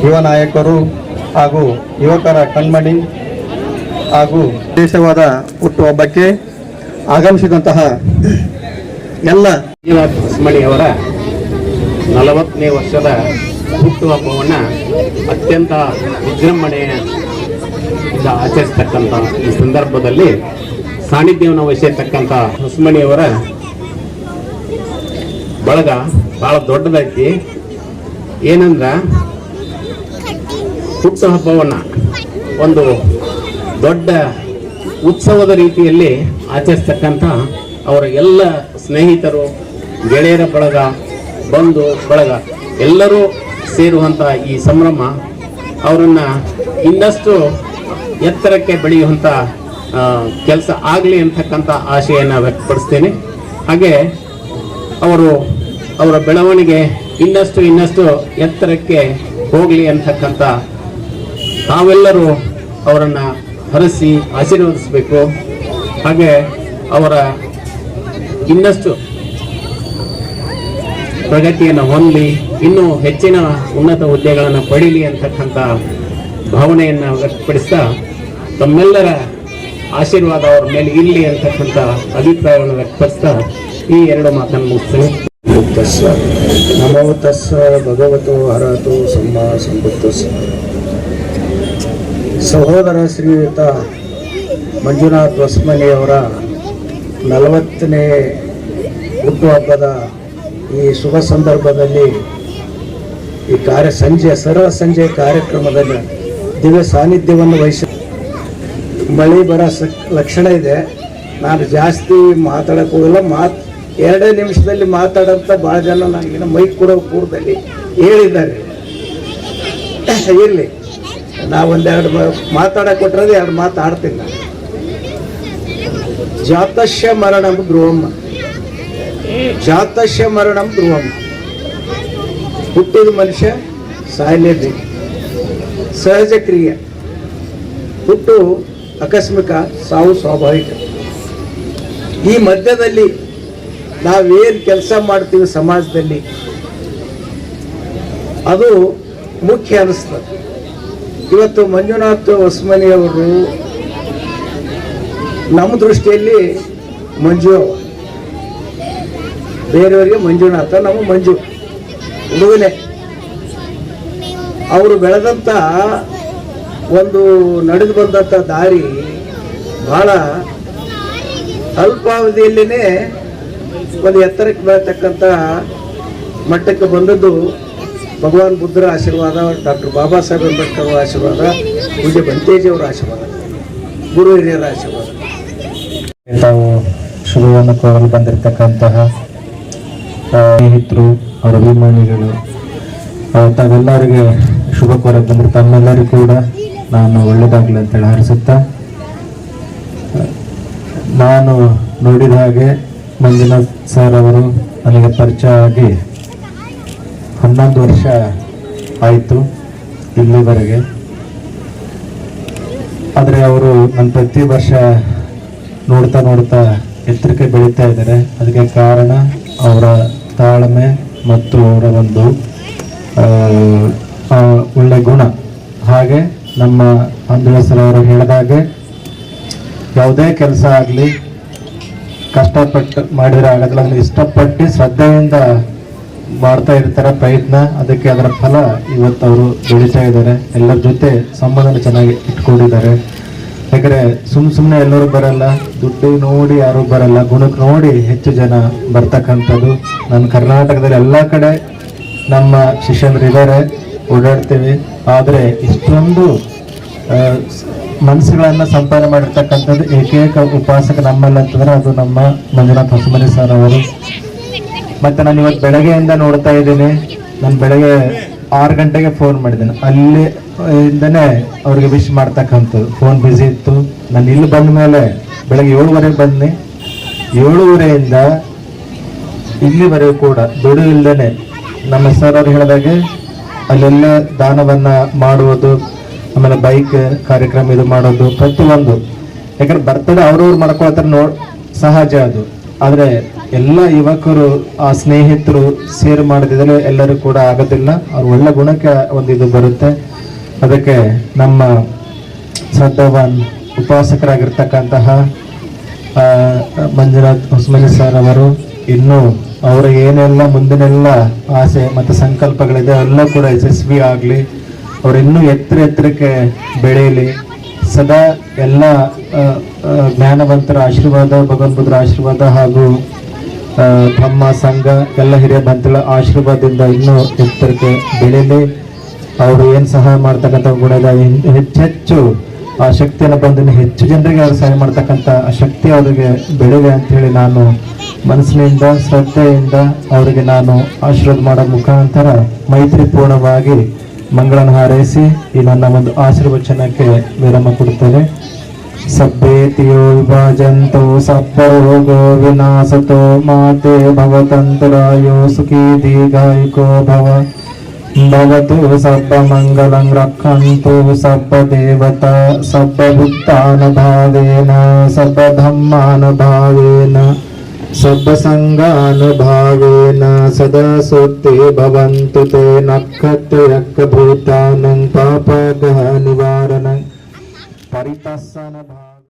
ಯುವ ನಾಯಕರು ಹಾಗೂ ಯುವಕರ ಕಣ್ಮಣಿ ಹಾಗೂ ವಿಶೇಷವಾದ ಹುಟ್ಟುಹಬ್ಬಕ್ಕೆ ಆಗಮಿಸಿದಂತಹ ಎಲ್ಲ ಮಣಿಯವರ 40ನೇ ವರ್ಷದ ಹುಟ್ಟುಹಬ್ಬವನ್ನು ಅತ್ಯಂತ ವಿಜೃಂಭಣೆಯಿಂದ ಆಚರಿಸ್ತಕ್ಕಂಥ ಈ ಸಂದರ್ಭದಲ್ಲಿ ಸಾನ್ನಿಧ್ಯವನ್ನು ವಹಿಸಿರ್ತಕ್ಕಂಥ ಹೊಸಮಣಿಯವರ ಬಳಗ ಭಾಳ ದೊಡ್ಡದೈತಿ. ಏನಂದ್ರ ಹುಟ್ಟುಹಬ್ಬವನ್ನು ಒಂದು ದೊಡ್ಡ ಉತ್ಸವದ ರೀತಿಯಲ್ಲಿ ಆಚರಿಸ್ತಕ್ಕಂಥ ಅವರ ಎಲ್ಲ ಸ್ನೇಹಿತರು, ಗೆಳೆಯರ ಬಳಗ, ಬಂಧು ಬಳಗ ಎಲ್ಲರೂ ಸೇರುವಂಥ ಈ ಸಂಭ್ರಮ ಅವರನ್ನು ಇನ್ನಷ್ಟು ಎತ್ತರಕ್ಕೆ ಬೆಳೆಯುವಂಥ ಕೆಲಸ ಆಗಲಿ ಅಂತಕ್ಕಂಥ ಆಶೆಯನ್ನು ವ್ಯಕ್ತಪಡಿಸ್ತೇನೆ. ಹಾಗೆ ಅವರ ಬೆಳವಣಿಗೆ ಇನ್ನಷ್ಟು ಎತ್ತರಕ್ಕೆ ಹೋಗಲಿ ಅಂತಕ್ಕಂಥ ತಾವೆಲ್ಲರೂ ಅವರನ್ನು ಹರಸಿ ಆಶೀರ್ವದಿಸಬೇಕು. ಹಾಗೆ ಅವರ ಇನ್ನಷ್ಟು ಪ್ರಗತಿಯನ್ನು ಹೊಂದಲಿ, ಇನ್ನೂ ಹೆಚ್ಚಿನ ಉನ್ನತ ಹುದ್ದೆಗಳನ್ನು ಪಡೀಲಿ ಅಂತಕ್ಕಂಥ ಭಾವನೆಯನ್ನು ವ್ಯಕ್ತಪಡಿಸ್ತಾ ತಮ್ಮೆಲ್ಲರ ಆಶೀರ್ವಾದ ಅವರ ಮೇಲೆ ಇರಲಿ ಅಂತಕ್ಕಂಥ ಅಭಿಪ್ರಾಯವನ್ನು ವ್ಯಕ್ತಪಡಿಸ್ತಾ ಈ ಎರಡು ಮಾತನ್ನು ಮುಗಿಸ್ತೇನೆ. ನಮೋ ತಸ್ಸ ಭಗವತೋ ಅರಹತೋ ಸಮ್ಮಾ ಸಂಬುದ್ಧಸ್ಸ. ಸಹೋದರ ಶ್ರೀಯುತ ಮಂಜುನಾಥ್ ಹೊಸಮನಿಯವರ 40ನೇ ಹುಟ್ಟುಹಬ್ಬದ ಈ ಶುಭ ಸಂದರ್ಭದಲ್ಲಿ ಈ ಸಂಜೆ ಕಾರ್ಯಕ್ರಮದಲ್ಲಿ ದಿವ್ಯ ಸಾನ್ನಿಧ್ಯವನ್ನು ವಹಿಸಿ ಮಳೆ ಬರೋ ಲಕ್ಷಣ ಇದೆ. ನಾನು ಜಾಸ್ತಿ ಮಾತಾಡಕ್ಕೆ ಹೋಗಲ್ಲ. 2 ನಿಮಿಷದಲ್ಲಿ ಮಾತಾಡೋಂಥ ಭಾಳ ಜನ ನನಗೇನು ಮೈಕ್ ಕೊಡೋ ಪೂರ್ವದಲ್ಲಿ ಹೇಳಿದ್ದಾರೆ. ಇರಲಿ, ನಾವೊಂದೆರಡು ಮಾತಾಡಕ್ಕೆ ಕೊಟ್ಟರೆ 2 ಮಾತಾಡ್ತೀನಿ ನಾನು. ಜಾತಸ್ಯ ಮರಣಂ ಧ್ರುವಮ್ಮ, ಜಾತಸ್ಯ ಮರಣಂ ಧ್ರುವಮ್ಮ. ಹುಟ್ಟಿದ ಮನುಷ್ಯ ಸಾಯಲೇಬೇಕು, ಸಹಜ ಕ್ರಿಯೆ. ಹುಟ್ಟು ಆಕಸ್ಮಿಕ, ಸಾವು ಸ್ವಾಭಾವಿಕ. ಈ ಮಧ್ಯದಲ್ಲಿ ನಾವೇನು ಕೆಲಸ ಮಾಡ್ತೀವಿ ಸಮಾಜದಲ್ಲಿ ಅದು ಮುಖ್ಯ ಅನಿಸ್ತದೆ. ಇವತ್ತು ಮಂಜುನಾಥ್ ಹೊಸಮನಿಯವರು ನಮ್ಮ ದೃಷ್ಟಿಯಲ್ಲಿ ಮಂಜು, ಬೇರೆಯವರಿಗೆ ಮಂಜುನಾಥ, ನಮ್ಮ ಮಂಜು ಹುಡುಗನೇ. ಅವರು ಬೆಳೆದಂಥ ಒಂದು ನಡೆದು ಬಂದಂಥ ದಾರಿ ಬಹಳ ಅಲ್ಪಾವಧಿಯಲ್ಲೇ ಒಂದು ಎತ್ತರಕ್ಕೆ ಬೆಳತಕ್ಕಂಥ ಮಟ್ಟಕ್ಕೆ ಬಂದದ್ದು ಭಗವಾನ್ ಬುದ್ಧರ ಆಶೀರ್ವಾದ, ಡಾಕ್ಟರ್ ಬಾಬಾ ಸಾಹೇಬ್ ಅಂಬೇಡ್ಕರ್ ಅವರ ಆಶೀರ್ವಾದ, ಪೂಜ್ಯ ಬಂತೇಜಿಯವರ ಆಶೀರ್ವಾದ, ಗುರು ಹಿರಿಯರ ಆಶೀರ್ವಾದ. ತಾವು ಶುಭವನ್ನು ಕೋರಲು ಬಂದಿರತಕ್ಕಂತಹ ಸ್ನೇಹಿತರು, ಅವರ ಅಭಿಮಾನಿಗಳು, ತಾವೆಲ್ಲರಿಗೆ ಶುಭ ಕೋರಕ್ಕೆ ಬಂದರೆ ತಮ್ಮೆಲ್ಲರಿಗೂ ಕೂಡ ನಾನು ಒಳ್ಳೆಯದಾಗಲಿ ಅಂತೇಳಿ ಹಾರೈಸುತ್ತಾ, ನಾನು ನೋಡಿದ ಹಾಗೆ ಮಂಜುನಾಥ್ ಸರ್ ಅವರು ನನಗೆ ಪರಿಚಯ ಆಗಿ 11 ವರ್ಷ ಆಯಿತು ಇಲ್ಲಿವರೆಗೆ. ಆದರೆ ಅವರು ನನ್ನ ಪ್ರತಿ ವರ್ಷ ನೋಡ್ತಾ ಎತ್ತರಕ್ಕೆ ಬೆಳೀತಾ ಇದ್ದಾರೆ. ಅದಕ್ಕೆ ಕಾರಣ ಅವರ ತಾಳ್ಮೆ ಮತ್ತು ಅವರ ಒಂದು ಒಳ್ಳೆ ಗುಣ. ಹಾಗೆ ನಮ್ಮ ಮಂಜುನಾಥ್ ಸರ್ ಅವರು ಹೇಳಿದಾಗೆ ಯಾವುದೇ ಕೆಲಸ ಆಗಲಿ ಕಷ್ಟಪಟ್ಟು ಮಾಡಿದರೆ ಆಗೋದಿಲ್ಲ, ಅದನ್ನು ಇಷ್ಟಪಟ್ಟು ಶ್ರದ್ಧೆಯಿಂದ ಮಾಡ್ತಾ ಇರ್ತಾರೆ ಪ್ರಯತ್ನ. ಅದಕ್ಕೆ ಅದರ ಫಲ ಇವತ್ತು ಅವರು ಬೆಳೀತಾ ಇದ್ದಾರೆ. ಎಲ್ಲರ ಜೊತೆ ಸಂಬಂಧ ಚೆನ್ನಾಗಿ ಇಟ್ಕೊಂಡಿದ್ದಾರೆ. ಯಾಕಂದರೆ ಸುಮ್ಮನೆ ಎಲ್ಲರೂ ಬರಲ್ಲ, ದುಡ್ಡು ನೋಡಿ ಯಾರೂ ಬರಲ್ಲ, ಗುಣಕ್ಕೆ ನೋಡಿ ಹೆಚ್ಚು ಜನ ಬರ್ತಕ್ಕಂಥದ್ದು. ನನ್ನ ಕರ್ನಾಟಕದಲ್ಲಿ ಎಲ್ಲ ಕಡೆ ನಮ್ಮ ಶಿಷ್ಯಂದ್ರು ಇದ್ದಾರೆ, ಓಡಾಡ್ತೀವಿ. ಆದರೆ ಇಷ್ಟೊಂದು ಮನಸ್ಸುಗಳನ್ನು ಸಂಪಾದನೆ ಮಾಡಿರ್ತಕ್ಕಂಥದ್ದು ಏಕೈಕ ಉಪಾಸಕ ನಮ್ಮಲ್ಲಿ ಅಂತಂದ್ರೆ ಅದು ನಮ್ಮ ಮಂಜುನಾಥ್ ಹೊಸಮನಿ ಸರ್ ಅವರು. ಮತ್ತು ನಾನು ಇವತ್ತು ಬೆಳಗ್ಗೆಯಿಂದ ನೋಡ್ತಾ ಇದ್ದೀನಿ. ನಾನು ಬೆಳಗ್ಗೆ 6 ಗಂಟೆಗೆ ಫೋನ್ ಮಾಡಿದ್ದೇನೆ, ಅಲ್ಲಿ ಇಂದನೇ ಅವ್ರಿಗೆ ವಿಶ್ ಮಾಡ್ತಕ್ಕಂಥದ್ದು. ಫೋನ್ ಬ್ಯುಸಿ ಇತ್ತು. ನಾನು ಇಲ್ಲಿ ಬಂದ ಮೇಲೆ ಬೆಳಗ್ಗೆ 7:30 ಬಂದು 7:30ಯಿಂದ ಇಲ್ಲಿವರೆಗೂ ಕೂಡ ದುಡು ಇಲ್ಲದೇ ನಮ್ಮ ಸರ್ ಅವ್ರು ಹೇಳಿದಾಗೆ ಅಲ್ಲೆಲ್ಲ ದಾನವನ್ನ ಮಾಡುವುದು, ಆಮೇಲೆ ಬೈಕ್ ಕಾರ್ಯಕ್ರಮ ಇದು ಮಾಡೋದು ಪ್ರತಿಯೊಂದು. ಯಾಕಂದ್ರೆ ಬರ್ತಡೇ ಅವ್ರವ್ರು ಮಾಡ್ಕೊಳ್ತಾರೆ ಸಹಜ ಅದು. ಆದರೆ ಎಲ್ಲ ಯುವಕರು ಆ ಸ್ನೇಹಿತರು ಸೇರ್ ಮಾಡದಿದ್ರೆ ಎಲ್ಲರೂ ಕೂಡ ಆಗೋದಿಲ್ಲ. ಅವ್ರ ಒಳ್ಳೆ ಗುಣಕ್ಕೆ ಒಂದು ಇದು ಬರುತ್ತೆ. ಅದಕ್ಕೆ ನಮ್ಮ ಶ್ರದ್ಧಾವಾನ್ ಉಪಾಸಕರಾಗಿರ್ತಕ್ಕಂತಹ ಮಂಜುನಾಥ್ ಹೊಸಮನಿ ಸರ್ ಅವರು ಇನ್ನೂ ಅವರ ಏನೆಲ್ಲ ಮುಂದಿನೆಲ್ಲ ಆಸೆ ಮತ್ತು ಸಂಕಲ್ಪಗಳಿದೆ ಎಲ್ಲ ಕೂಡ ಯಶಸ್ವಿ ಆಗಲಿ. ಅವರು ಇನ್ನೂ ಎತ್ತರಕ್ಕೆ ಬೆಳೆಯಲಿ. ಸದಾ ಎಲ್ಲ ಜ್ಞಾನವಂತರ ಆಶೀರ್ವಾದ, ಭಗವಾನ್ ಬುದ್ಧರ ಆಶೀರ್ವಾದ ಹಾಗೂ ಬ್ರಹ್ಮ ಸಂಘ ಎಲ್ಲ ಹಿರಿಯ ಬಂಧುಗಳ ಆಶೀರ್ವಾದದಿಂದ ಇನ್ನೂ ಎತ್ತರಕ್ಕೆ ಬೆಳೆಯಲಿ. ಅವರು ಏನು ಸಹಾಯ ಮಾಡ್ತಕ್ಕಂಥ ಗುಣದ ಹೆಚ್ಚೆಚ್ಚು ಆ ಶಕ್ತಿಯನ್ನು ಬಂದು ಹೆಚ್ಚು ಜನರಿಗೆ ಅವರು ಸಹಾಯ ಮಾಡ್ತಕ್ಕಂಥ ಆ ಶಕ್ತಿ ಅವರಿಗೆ ಬೆಳೆಯಲಿ ಅಂಥೇಳಿ ನಾನು ಮನಸ್ಸಿನಿಂದ ಶ್ರದ್ಧೆಯಿಂದ ಅವರಿಗೆ ನಾನು ಆಶೀರ್ವಾದ ಮಾಡೋ ಮುಖಾಂತರ ಮೈತ್ರಿಪೂರ್ಣವಾಗಿ ಮಂಗಳನ ಹಾರೈಸಿ ಈ ನನ್ನ ಒಂದು ಆಶೀರ್ವಚನಕ್ಕೆ ವಿರಾಮ ಕೊಡುತ್ತೇನೆ. ಸಭ್ಯೇತಿಯೋ ವಿಭಾಜಂತೋ ಸಪ್ಪರೋಗೋ ವಿನಾಶತೋ ಮಾತೆ ಭವತಂತರಾಯೋ ಸುಖೀ ದೀರ್ಘಾಯುಕೋ ಭವ ಭವತು ಸಬ್ಬ ಮಂಗಲಂ ರಕ್ಷಂತು ಸಬ್ಬ ದೇವತಾ ಸಬ್ಬ ಭುಕ್ತಾನುಭಾವೇನ ಸಬ್ಬ ಧಮ್ಮಾನುಭಾವೇನ ಸಬ್ಬ ಸಂಘಾನುಭಾವೇನ ಸದಾ ಸೋತ್ತೆ ಭವಂತು ತೇ ನಕ್ಷತ್ರಯಕ್ಕ ಭೂತಾನಂ ಪಾಪಗಹ ನಿವಾರಣಂ ಪರಿತಸ್ಸನ